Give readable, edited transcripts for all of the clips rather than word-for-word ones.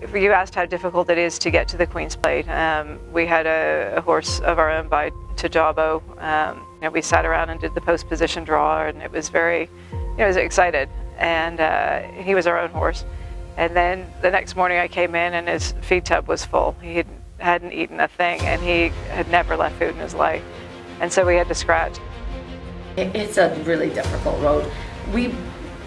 If you asked how difficult it is to get to the Queen's Plate, we had a horse of our own by Tajabo. We sat around and did the post position draw, and it was very, I was excited. And he was our own horse. And then the next morning I came in and his feed tub was full. He hadn't eaten a thing, and he had never left food in his life. And so we had to scratch. It's a really difficult road. We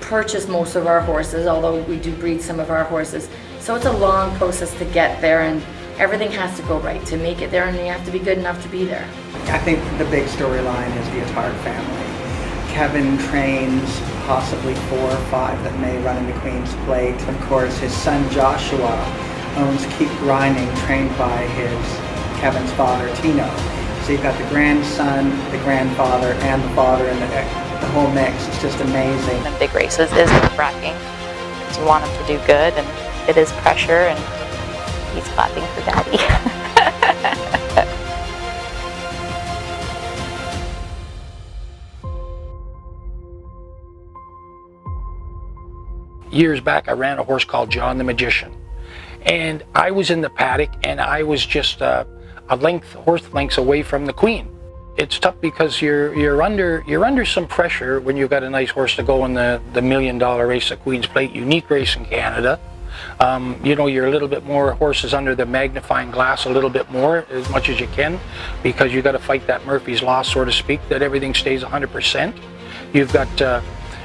purchase most of our horses, although we do breed some of our horses. So it's a long process to get there, and everything has to go right to make it there, and you have to be good enough to be there. I think the big storyline is the Attard family. Kevin trains possibly 4 or 5 that may run in the Queen's Plate. Of course, his son Joshua owns Keep Grinding, trained by Kevin's father, Tino. So you've got the grandson, the grandfather, and the father, and the whole mix. It's just amazing. In big races is nerve-wracking. You want him to do good, and it is pressure, and he's clapping for Daddy. Years back, I ran a horse called John the Magician, and I was in the paddock, and I was just a horse lengths away from the Queen. It's tough because you're under some pressure when you've got a nice horse to go in the $1 million race at Queen's Plate, unique race in Canada. You're a little bit more horses under the magnifying glass, a little bit more, as much as you can, because you got to fight that Murphy's Law, so to speak, that everything stays 100%. You've got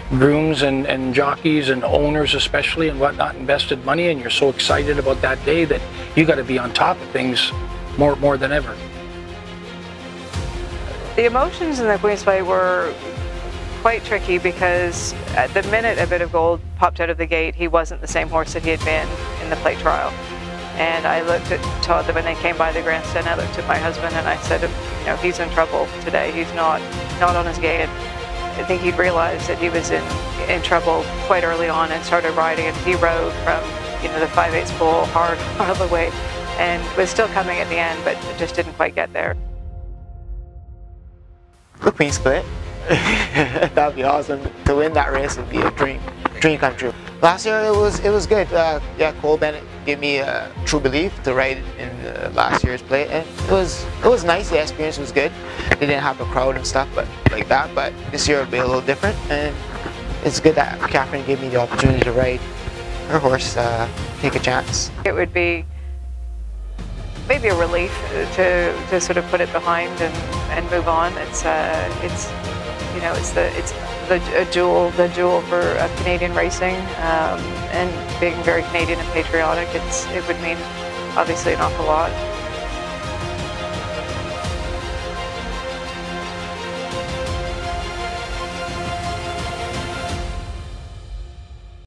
grooms and jockeys and owners especially and whatnot invested money, and you're so excited about that day that you got to be on top of things more than ever. The emotions in the Queen's Plate were quite tricky because at the minute A Bit of Gold popped out of the gate, he wasn't the same horse that he had been in the plate trial. And I looked at Todd when they came by the grandstand. I looked at my husband and I said, he's in trouble today. He's not on his game. I think he realized that he was in trouble quite early on and started riding, and he rode from the 5/8 full hard all the way, and was still coming at the end, but just didn't quite get there. The Queen's Plate. That would be awesome. To win that race would be a dream come true. Last year it was good. Cole Bennett gave me a true belief to ride in last year's plate, and it was nice. The experience was good. They didn't have a crowd and stuff, but this year it'll be a little different, and it's good that Catherine gave me the opportunity to ride her horse, take a chance. It would be maybe a relief to sort of put it behind and move on. It's the jewel for Canadian racing, and being very Canadian and patriotic. It would mean obviously an awful lot.